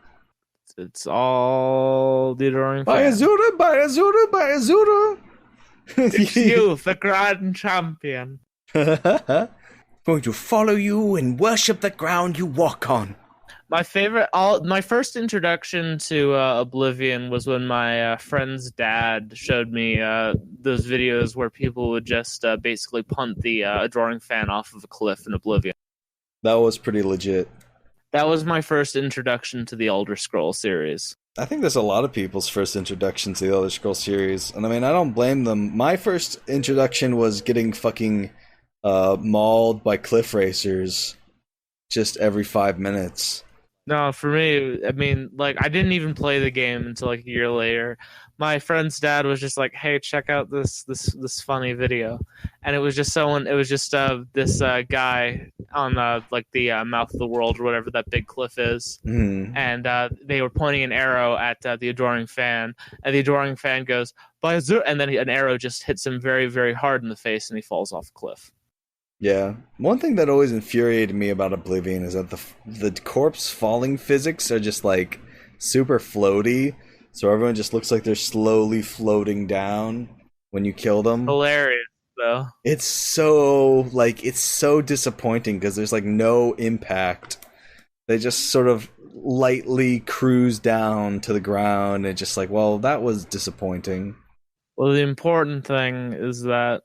It's all the Adoring Fan. Bayazura. It's you, the grand champion. Going to follow you and worship the ground you walk on. My first introduction to Oblivion was when my friend's dad showed me those videos where people would just basically punt the Adoring Fan off of a cliff in Oblivion. That was pretty legit. That was my first introduction to the Elder Scrolls series. I think there's a lot of people's first introduction to the Elder Scrolls series. And I mean, I don't blame them. My first introduction was getting fucking mauled by cliff racers just every 5 minutes. No, for me, I mean, like, I didn't even play the game until like a year later. My friend's dad was just like, "Hey, check out this funny video," and it was just this guy on like the mouth of the world or whatever that big cliff is, and they were pointing an arrow at the Adoring Fan, and the Adoring Fan goes, and then an arrow just hits him very, very hard in the face, and he falls off a cliff. Yeah. One thing that always infuriated me about Oblivion is that the corpse falling physics are just like super floaty, so everyone just looks like they're slowly floating down when you kill them. Hilarious, though. It's so disappointing because there's like no impact. They just sort of lightly cruise down to the ground and just like, well, that was disappointing. Well, the important thing is that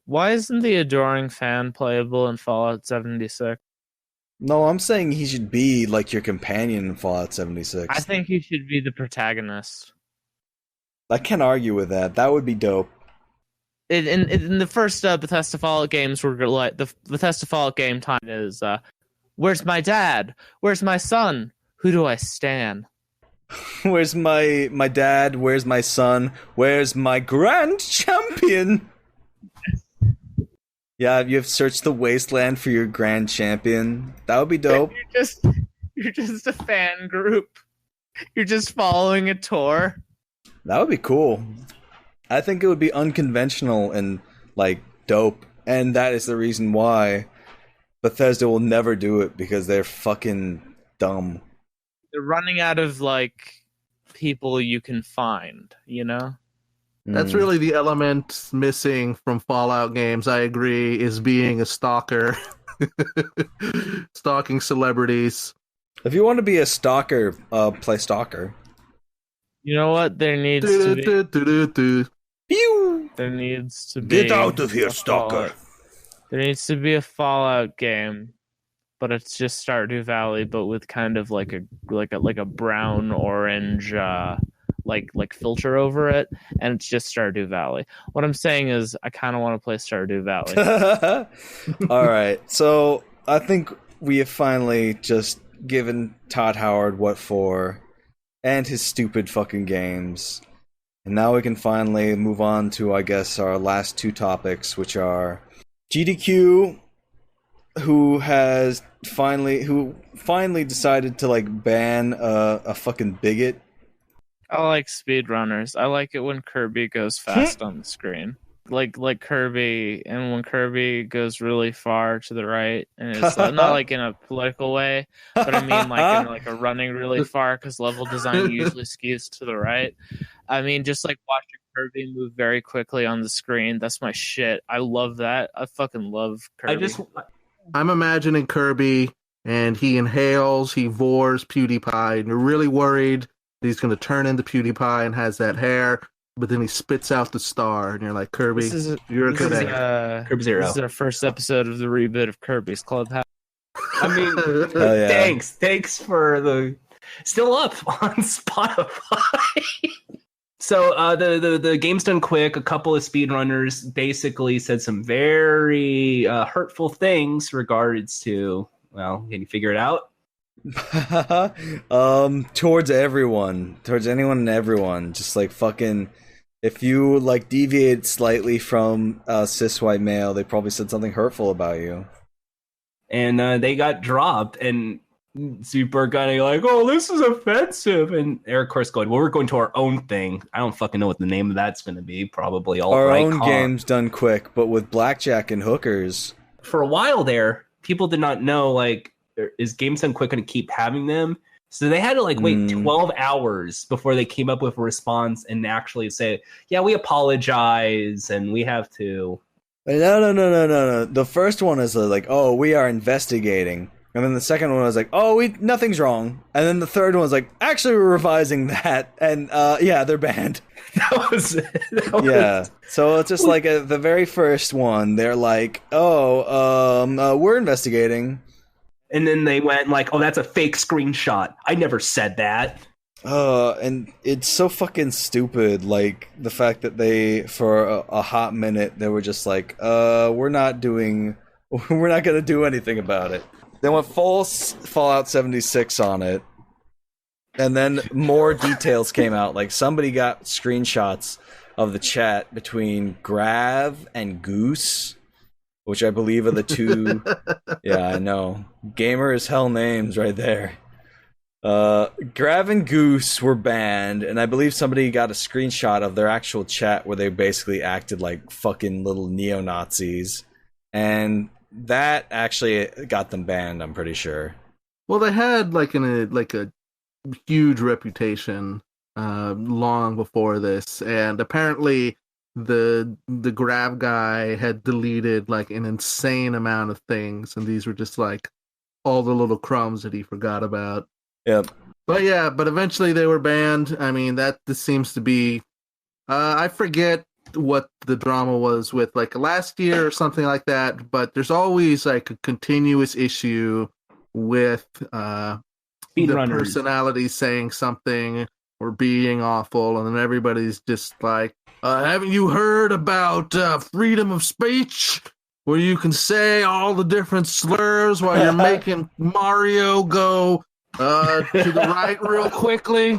why isn't the Adoring Fan playable in Fallout 76? No, I'm saying he should be like your companion in Fallout 76. I think he should be the protagonist. I can't argue with that. That would be dope. In the first Bethesda Fallout games, were like the Bethesda Fallout game time is, where's my dad? Where's my son? Who do I stan? Where's my dad? Where's my son? Where's my grand champion? Yeah, you've searched the wasteland for your grand champion. That would be dope. You're just a fan group. You're just following a tour. That would be cool. I think it would be unconventional and like dope And that is the reason why Bethesda will never do it, because they're fucking dumb. They're running out of like people you can find, you know? That's really the element missing from Fallout games, I agree, is being a stalker. Stalking celebrities. If you want to be a stalker, play Stalker. You know what? There needs to be... There needs to be... Get out of here, Stalker! There needs to be a Fallout game, but it's just Stardew Valley, but with kind of like a brown orange like filter over it, and it's just Stardew Valley. What I'm saying is, I kind of want to play Stardew Valley. All right, so I think we have finally just given Todd Howard what for, and his stupid fucking games, and now we can finally move on to, I guess, our last two topics, which are GDQ, who finally decided to like ban a fucking bigot. I like speedrunners. I like it when Kirby goes fast on the screen. Like Kirby, and when Kirby goes really far to the right, and it's not like in a political way, but I mean like in like a running really far, because level design usually skews to the right. I mean, just like watching Kirby move very quickly on the screen, that's my shit. I love that. I fucking love Kirby. I'm imagining Kirby, and he inhales, he vores PewDiePie, and you're really worried he's going to turn into PewDiePie and has that hair, but then he spits out the star, and you're like, Kirby, you're a good egg. Kirby Zero. This is our first episode of the reboot of Kirby's Clubhouse. I mean, thanks for the... Still up on Spotify. So the game's done quick. A couple of speedrunners basically said some very hurtful things regards to, well, can you figure it out? Towards anyone and everyone, just like fucking, if you like deviate slightly from cis white male, they probably said something hurtful about you, and they got dropped. And super kind of like, oh, this is offensive, and they're of course going, well, we're going to our own thing. I don't fucking know what the name of that's going to be. Probably all our own game's done quick, but with blackjack and hookers. For a while there, people did not know, like, is Games Done Quick going to keep having them? So they had to like wait 12 hours before they came up with a response and actually say, yeah, we apologize and we have to. No. The first one is like, oh, we are investigating. And then the second one was like, oh, nothing's wrong. And then the third one was like, actually, we're revising that. And yeah, they're banned. That was it. Yeah. So it's just like the very first one, they're like, oh, we're investigating. And then they went like, oh, that's a fake screenshot. I never said that. And it's so fucking stupid. Like the fact that they, for a hot minute, they were just like, we're not going to do anything about it. They went full Fallout 76 on it. And then more details came out. Like somebody got screenshots of the chat between Grav and Goose, which I believe are the two. Yeah, I know. Gamer as hell names right there. Grav and Goose were banned, and I believe somebody got a screenshot of their actual chat where they basically acted like fucking little neo-Nazis. And that actually got them banned, I'm pretty sure. Well, they had like a huge reputation long before this, and apparently the Grav guy had deleted like an insane amount of things, and these were just like all the little crumbs that he forgot about. Yep. But eventually they were banned. I mean, this seems to be I forget what the drama was with like last year or something like that, but there's always like a continuous issue with the personality saying something or being awful, and then everybody's just like, haven't you heard about freedom of speech, where you can say all the different slurs while you're making Mario go to the right real quickly?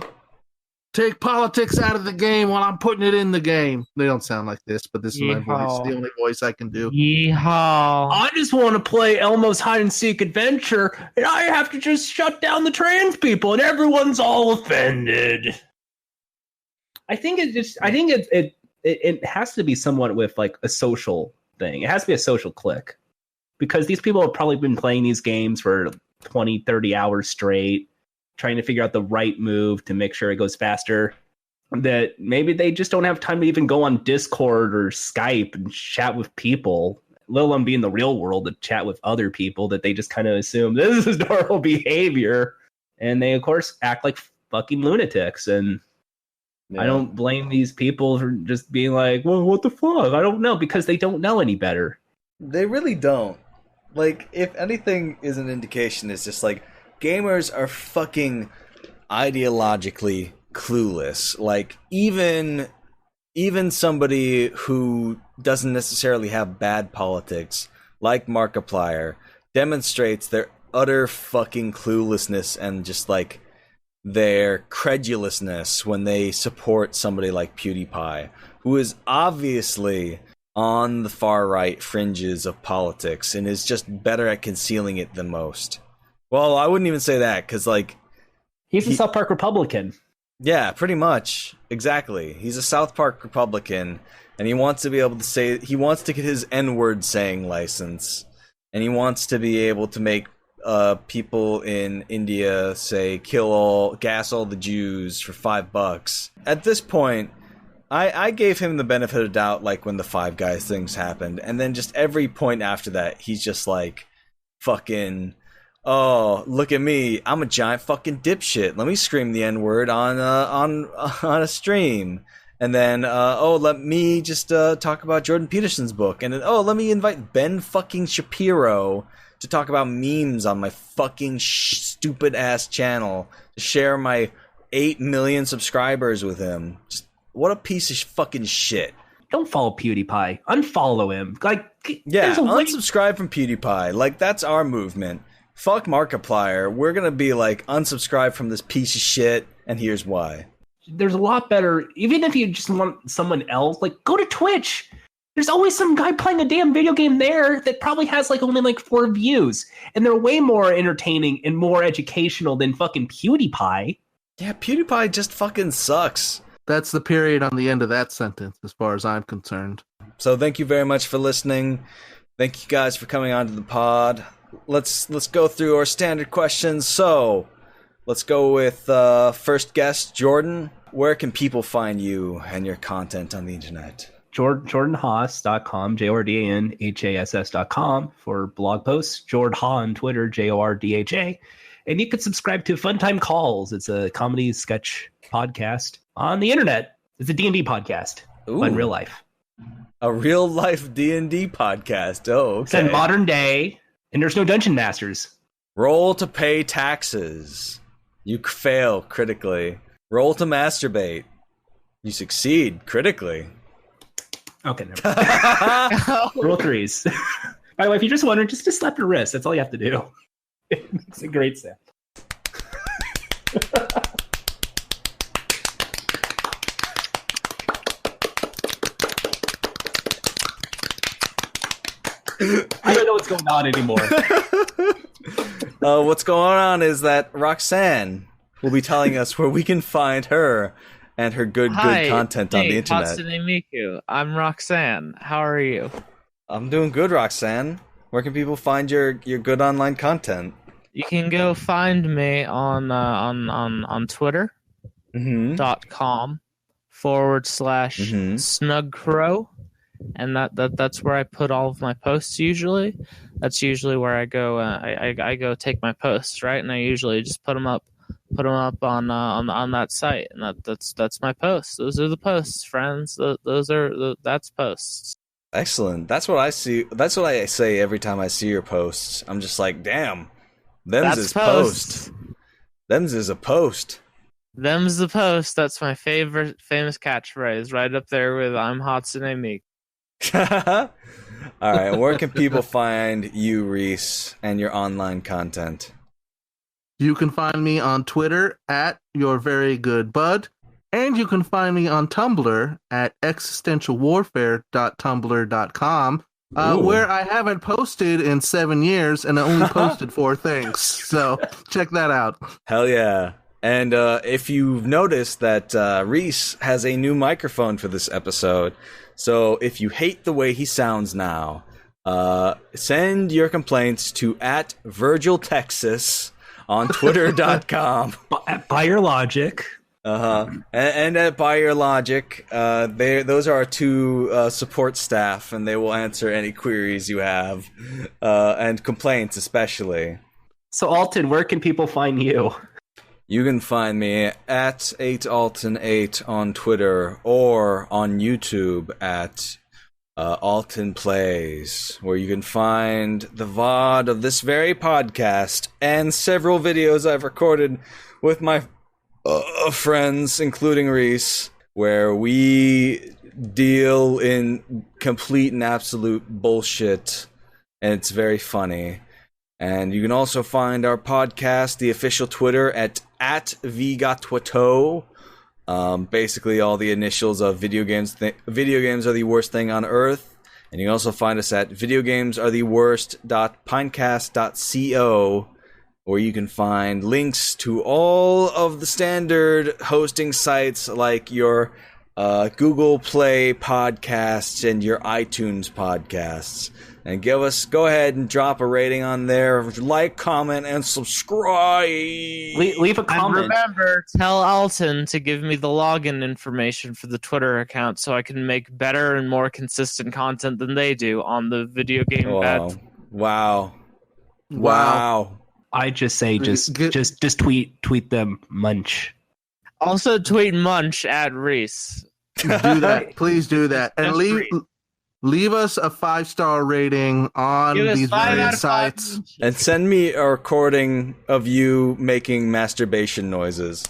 Take politics out of the game while I'm putting it in the game. They don't sound like this, but this is my voice, the only voice I can do. Yeehaw. I just want to play Elmo's Hide and Seek Adventure, and I have to just shut down the trans people, and everyone's all offended. I think it has to be somewhat with like a social thing. It has to be a social click. Because these people have probably been playing these games for 20, 30 hours straight, trying to figure out the right move to make sure it goes faster. That maybe they just don't have time to even go on Discord or Skype and chat with people, let alone be in the real world to chat with other people, that they just kind of assume this is normal behavior. And they, of course, act like fucking lunatics. And I don't blame these people for just being like, well, what the fuck? I don't know, because they don't know any better. They really don't. Like, if anything is an indication, it's just like, gamers are fucking ideologically clueless. Like, even somebody who doesn't necessarily have bad politics, like Markiplier, demonstrates their utter fucking cluelessness and just like their credulousness when they support somebody like PewDiePie, who is obviously on the far right fringes of politics and is just better at concealing it than most. Well, I wouldn't even say that, because like he's a South Park Republican. Yeah, pretty much. Exactly. He's a South Park Republican, and he wants to be able to say, he wants to get his N-word saying license, and he wants to be able to make people in India say gas all the Jews for $5. At this point, I gave him the benefit of doubt, like when the Five Guys things happened, and then just every point after that, he's just like, fucking, oh, look at me, I'm a giant fucking dipshit. Let me scream the N-word on a stream. And then, let me just talk about Jordan Peterson's book. And then, let me invite Ben fucking Shapiro to talk about memes on my fucking stupid-ass channel, to share my 8 million subscribers with him. Just, what a piece of fucking shit. Don't follow PewDiePie. Unfollow him. Like, yeah, unsubscribe from PewDiePie. Like, that's our movement. Fuck Markiplier. We're gonna be like, unsubscribe from this piece of shit, and here's why. There's a lot better, even if you just want someone else, like, go to Twitch. There's always some guy playing a damn video game there that probably has like only like 4 views, and they're way more entertaining and more educational than fucking PewDiePie. Yeah, PewDiePie just fucking sucks. That's the period on the end of that sentence, as far as I'm concerned. So thank you very much for listening. Thank you guys for coming on to the pod. Let's go through our standard questions. So let's go with first guest, Jordan. Where can people find you and your content on the internet? JordanHass.com, JordanHass.com for blog posts. Jordha on Twitter, JORDHA. And you can subscribe to Funtime Calls. It's a comedy sketch podcast on the internet. It's a D&D podcast. Ooh. In real life. A real life D&D podcast. Oh, okay. It's in modern day, and there's no dungeon masters. Roll to pay taxes. You fail critically. Roll to masturbate. You succeed critically. Okay, never mind. Roll 3s. By the way, if you're just wondering, just slap your wrist. That's all you have to do. It's a great sound. I don't know what's going on anymore. What's going on is that Roxanne will be telling us where we can find her and her good content on the internet. Hi, Hatsune Miku. I'm Roxanne. How are you? I'm doing good, Roxanne. Where can people find your good online content? You can go find me on Twitter. .com /snugcrow, and that's where I put all of my posts usually. That's usually where I go. I go take my posts, right, and I usually just put them up on that site, and that's my posts. Those are the posts, friends. That's posts. Excellent. That's what I see. That's what I say every time I see your posts. I'm just like, damn, them's is post. Them's is a post. Them's the post. That's my famous catchphrase, right up there with "I'm Hatsune Miku." All right, where can people find you, Reese, and your online content? You can find me on Twitter at YourVeryGoodBud, and you can find me on Tumblr at existentialwarfare.tumblr.com, where I haven't posted in 7 years and I only posted 4 things. So check that out. Hell yeah. And if you've noticed that Reese has a new microphone for this episode, so if you hate the way he sounds now, send your complaints to @VirgilTexas on Twitter.com. By your logic. And at By Your Logic, those are our two support staff, and they will answer any queries you have, and complaints especially. So, Alton, where can people find you? You can find me at 8alton8 on Twitter, or on YouTube at Alton Plays, where you can find the VOD of this very podcast and several videos I've recorded with my friends, including Reese, where we deal in complete and absolute bullshit, and it's very funny. And you can also find our podcast, the official Twitter, at VGATWTOE. Basically all the initials of video games are the worst thing on earth. And you can also find us at videogamesaretheworst.pinecast.co, where you can find links to all of the standard hosting sites like your Google Play podcasts and your iTunes podcasts. And go ahead and drop a rating on there. Like, comment, and subscribe. Leave a comment. And remember, tell Alton to give me the login information for the Twitter account so I can make better and more consistent content than they do on the video game bed. Wow. I just say just tweet them Munch. Also tweet Munch at Reese. Do that. Please do that. And leave us a 5-star rating on these various sites. And send me a recording of you making masturbation noises.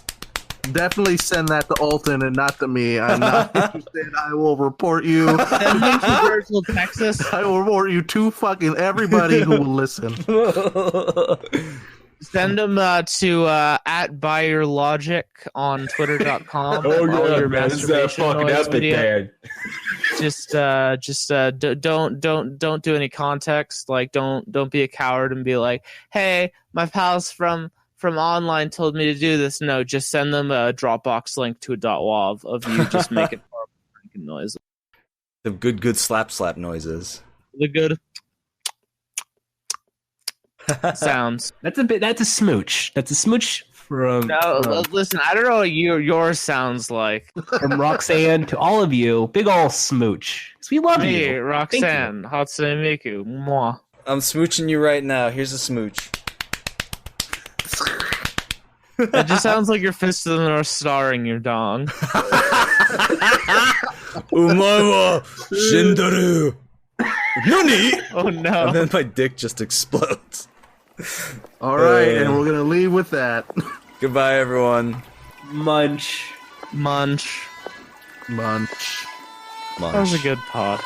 Definitely send that to Alton and not to me. I'm not interested. I will report you. Send them to Virgil, Texas. I will report you to fucking everybody who will listen. Send them to @BuyYourLogic on Twitter.com. Oh all yeah, your man, this is a masturbation fucking noise epic, video. man. Don't do any context. Like don't be a coward and be like, hey, my pals from online told me to do this. No, just send them a Dropbox link to a .wav of you just making horrible freaking noise. The good slap noises. The good sounds. That's a smooch. That's a smooch from Listen, I don't know what yours sounds like. From Roxanne to all of you, big ol' smooch. 'Cause we love Hey, you. Roxanne, Hatsune Miku. Mwah. I'm smooching you right now. Here's a smooch. It just sounds like your Fist of the North Star in your dong. Umawa Shindaru. Nani? Oh no. And then my dick just explodes. All right, and we're going to leave with that. Goodbye, everyone. Munch. Munch. Munch. That was a good pod.